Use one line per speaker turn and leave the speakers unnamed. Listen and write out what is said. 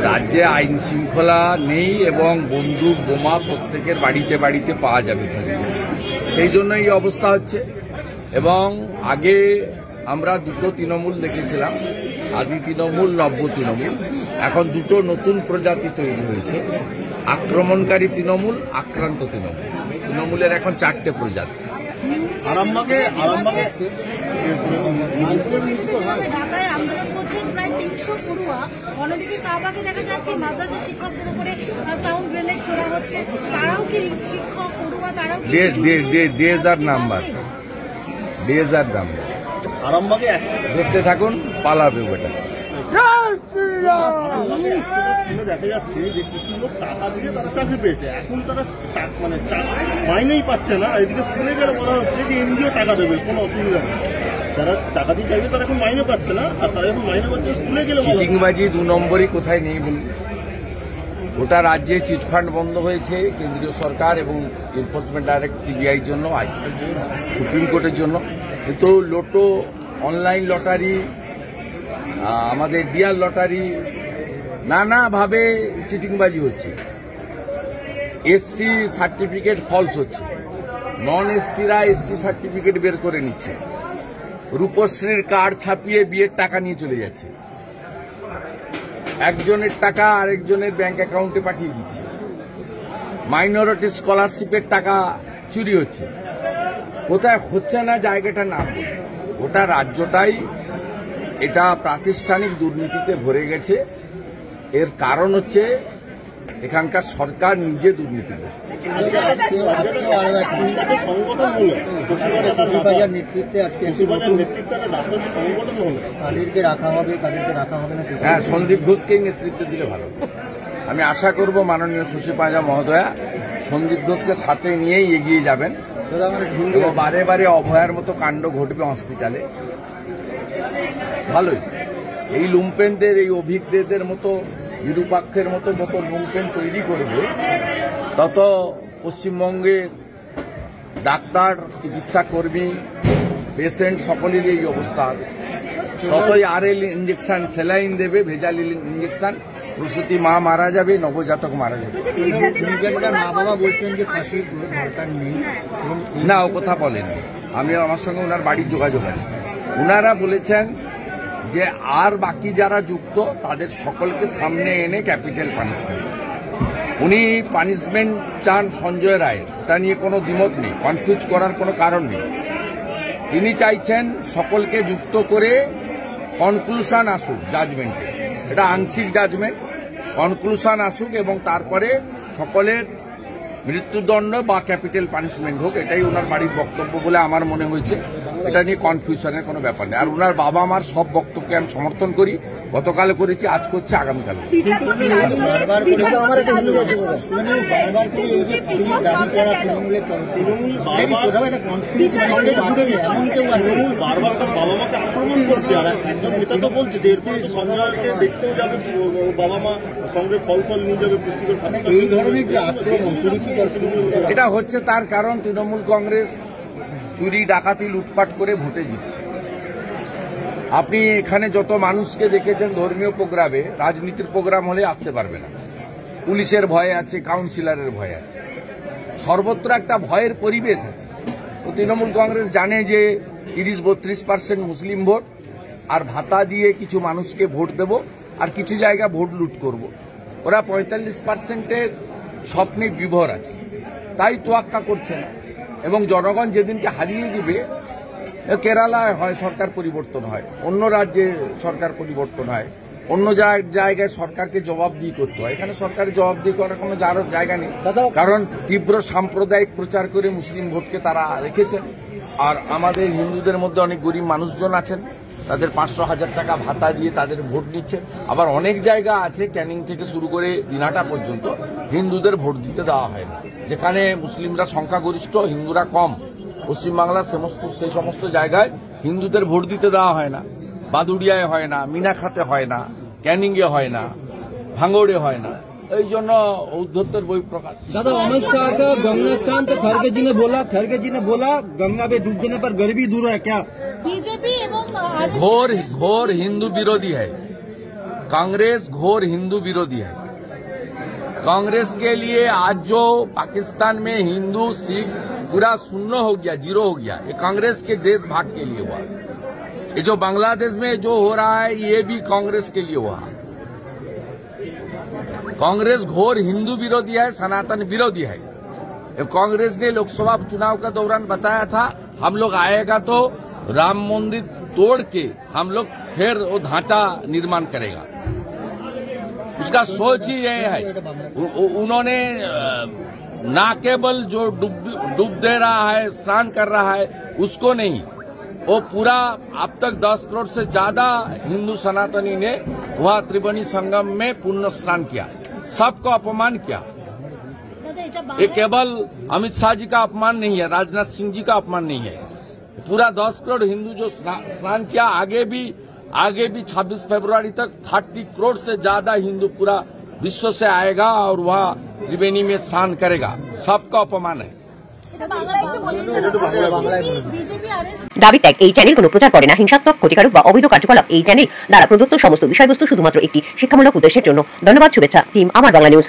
রাজ্যে আইন শৃঙ্খলা নেই এবং বন্দুক বোমা প্রত্যেকের বাড়িতে বাড়িতে পাওয়া যাবে, সেই জন্য এই অবস্থা হচ্ছে। এবং আগে আমরা দুটো তৃণমূল দেখেছিলাম, আদি তৃণমূল, নব্য তৃণমূল। এখন দুটো নতুন প্রজাতি তৈরি হয়েছে, আক্রমণকারী তৃণমূল, আক্রান্ত তৃণমূল। তৃণমূলের এখন 4টে প্রজাতি। দেখতে থাকুন, পালাবে বেটা।
দেখা যাচ্ছে যে কিছু লোক টাকা দিয়ে তারা চাকরি পেয়েছে, এখন তারা মানে মাইনেই পাচ্ছে না। এদিকে স্কুলে গেলে বলা হচ্ছে যে এনজিও টাকা দেবে, কোনো অসুবিধা নেই। যারা টাকা দিয়ে চাইবে তারা এখন মাইনে পাচ্ছে না, আর তারা এখন মাইনে পাচ্ছে স্কুলে গেলে।
চিটিংবাজি 2 নম্বরই কোথায় নেই বলুন? গোটা রাজ্যে চিটফান্ড বন্ধ হয়েছে কেন্দ্রীয় সরকার এবং এনফোর্সমেন্ট ডাইরেক্ট সিবিআইর জন্য, হাইকোর্টের জন্য, সুপ্রিম কোর্টের জন্য। কিন্তু লোটো, অনলাইন লটারি, আমাদের ডিয়ার লটারি, নানাভাবে চিটিংবাজি হচ্ছে। এসসি সার্টিফিকেট ফলস হচ্ছে, নন এসটিরা এসটি সার্টিফিকেট বের করে নিচ্ছে, রূপশ্রীর কার্ড ছাপিয়ে বিয়ের টাকা নিয়ে চলে যাচ্ছে, একজনের টাকা আরেকজনের ব্যাংক অ্যাকাউন্টে পাঠিয়ে দিচ্ছে, মাইনরিটি স্কলারশিপের টাকা চুরি হচ্ছে। কোথায় হচ্ছে না জায়গাটা নাম বলি, গোটা রাজ্যটাই এটা প্রাতিষ্ঠানিক দুর্নীতিতে ভরে গেছে। এর কারণ হচ্ছে এখানকার সরকার নিজে দুর্নীতি হ্যাঁ, সন্দীপ ঘোষকেই নেতৃত্ব দিলে ভালো। আমি আশা করব মাননীয় শশী পাঁজা মহোদয়া সন্দীপ ঘোষকে সাথে নিয়েই এগিয়ে যাবেন। বারে বারে অভয়ার মতো কাণ্ড ঘটবে হসপিটালে, ভালোই। এই লুম্পেনদের, এই অভিজ্ঞদের মতো, বিরূপাক্ষের মতো যত লুম্পেন তৈরি করবে, তত পশ্চিমবঙ্গের ডাক্তার, চিকিৎসা কর্মী, পেশেন্ট সকলেরই এই অবস্থা হবে। ততই আরএল ইঞ্জেকশন, স্যালাইন দেবে, ভেজাল ইঞ্জেকশন, প্রসূতি মা মারা যাবে, নবজাতক মারা যাবে। না, ও কথা বলেননি। আমার সঙ্গে ওনার বাড়ির যোগাযোগ আছে। ওনারা বলেছেন যে আর বাকি যারা যুক্ত তাদের সকলকে সামনে এনে ক্যাপিটাল পানিশমেন্ট। উনি পানিশমেন্ট চান সঞ্জয় রায়, তা নিয়ে কোনো দ্বিমত নেই, কনফিউজ করার কোনো কারণ নেই। তিনি চাইছেন সকলকে যুক্ত করে কনক্লুশন আসুক জাজমেন্টে। এটা আংশিক জাজমেন্ট, কনক্লুশন আসুক এবং তারপরে সকলের মৃত্যুদণ্ড বা ক্যাপিটাল পানিশমেন্ট হোক। এটাই ওনার বাড়ির বক্তব্য বলে আমার মনে হয়েছে। এটা নিয়ে কনফিউশনের কোনো ব্যাপার নেই। আর ওনার বাবা মার সব বক্তব্যকে আমি সমর্থন করি, গতকাল করেছি, আজ করছি, আগামীকাল।
আক্রমণ করছে, আর একজন নেতা তো বলছে যে এরপরে তো সঞ্জয়কে দেখতেও যাবে, বাবা মা সঙ্গে ফল নিয়ে যাবে, পুষ্টিকর। এই ধরনের যে আক্রমণ
এটা হচ্ছে, তার কারণ তৃণমূল কংগ্রেস চুরি ডাকাতি লুটপাট করে ভোটে জিতছে। আপনি এখানে যত মানুষকে দেখেছেন ধর্মীয় প্রোগ্রামে, রাজনীতির প্রোগ্রাম হলে আসতে পারবে না। পুলিশের ভয় আছে, কাউন্সিলরের ভয় আছে, সর্বত্র একটা ভয়ের পরিবেশ আছে। তো তৃণমূল কংগ্রেস জানে যে 30-32% মুসলিম ভোট, আর ভাতা দিয়ে কিছু মানুষকে ভোট দেব, আর কিছু জায়গা ভোট লুট করব। ওরা 45%-এর স্বপ্নে বিভোর আছে, তাই তোয়াক্কা করছে না। এবং জনগণ যেদিনকে হারিয়ে দিবে, কেরালায় হয় সরকার পরিবর্তন হয়, অন্য রাজ্যে সরকার পরিবর্তন হয়, অন্য জায়গায় সরকারকে জবাবদিহি করতে হয়। এখানে সরকারের জবাবদিহি করার কোনো জায়গা নেই, কারণ তীব্র সাম্প্রদায়িক প্রচার করে মুসলিম ভোটকে তারা রেখেছেন। আর আমাদের হিন্দুদের মধ্যে অনেক গরিব মানুষজন আছেন, তাদের 500-1000 টাকা ভাতা দিয়ে তাদের ভোট নিচ্ছে। আবার অনেক জায়গা আছে, ক্যানিং থেকে শুরু করে দিনহাটা পর্যন্ত, হিন্দুদের ভোট দিতে দেওয়া হয় না। যেখানে মুসলিমরা সংখ্যাগরিষ্ঠ, হিন্দুরা কম, পশ্চিমবাংলার সেই সমস্ত জায়গায় হিন্দুদের ভোট দিতে দেওয়া হয় না। বাদুড়িয়ায় হয় না, মিনাখাতে হয় না, ক্যানিংয়ে হয় না, ভাঙড়ে হয় না। এই জন্য উদ্ধত্তের বই প্রকাশ।
दादा अमित शाह का गंगा स्नान तो खड़गे जी ने बोला गंगा में डूब देने पर गरीबी दूर है क्या?
बीजेपी एवं
घोर हिंदू विरोधी है कांग्रेस, घोर हिंदू विरोधी है। कांग्रेस के लिए आज जो पाकिस्तान में हिंदू सिख पूरा शून्य हो गया, जीरो हो गया, ये कांग्रेस के देश भाग के लिए हुआ। ये जो बांग्लादेश में जो हो रहा है ये भी कांग्रेस के लिए हुआ। कांग्रेस घोर हिंदू विरोधी है, सनातन विरोधी है। कांग्रेस ने लोकसभा चुनाव का दौरान बताया था हम लोग आएगा तो राम मंदिर तोड़ के हम लोग फिर वो ढांचा निर्माण करेगा। उसका सोच ही ये है। उन्होंने ना केवल जो डूब दे रहा है, स्नान कर रहा है, उसको नहीं, वो पूरा अब तक 10 करोड़ से ज्यादा हिंदू सनातनी ने वहाँ त्रिवेणी संगम में पुण्य स्नान किया, सबको अपमान किया। ये केवल अमित शाह जी का अपमान नहीं है, राजनाथ सिंह जी का अपमान नहीं है, पूरा 10 करोड़ हिंदू जो स्नान किया। आगे भी 26 फरवरी तक 30 करोड़ से ज्यादा हिंदू पूरा विश्व से आएगा और वहाँ त्रिवेणी में स्नान करेगा, सबका अपमान है।
দাবি ত্যাগ এই চ্যানেল কোনো প্রচার করে না, হিংসাত্মক, ক্ষতিকারক বা অবৈধ কার্যকলাপ এই চ্যানেল দ্বারা প্রদত্ত সমস্ত বিষয়বস্তু শুধুমাত্র একটি শিক্ষামূলক উদ্দেশ্যের জন্য। ধন্যবাদ, শুভেচ্ছা, টিম আমার বাংলা নিউজ।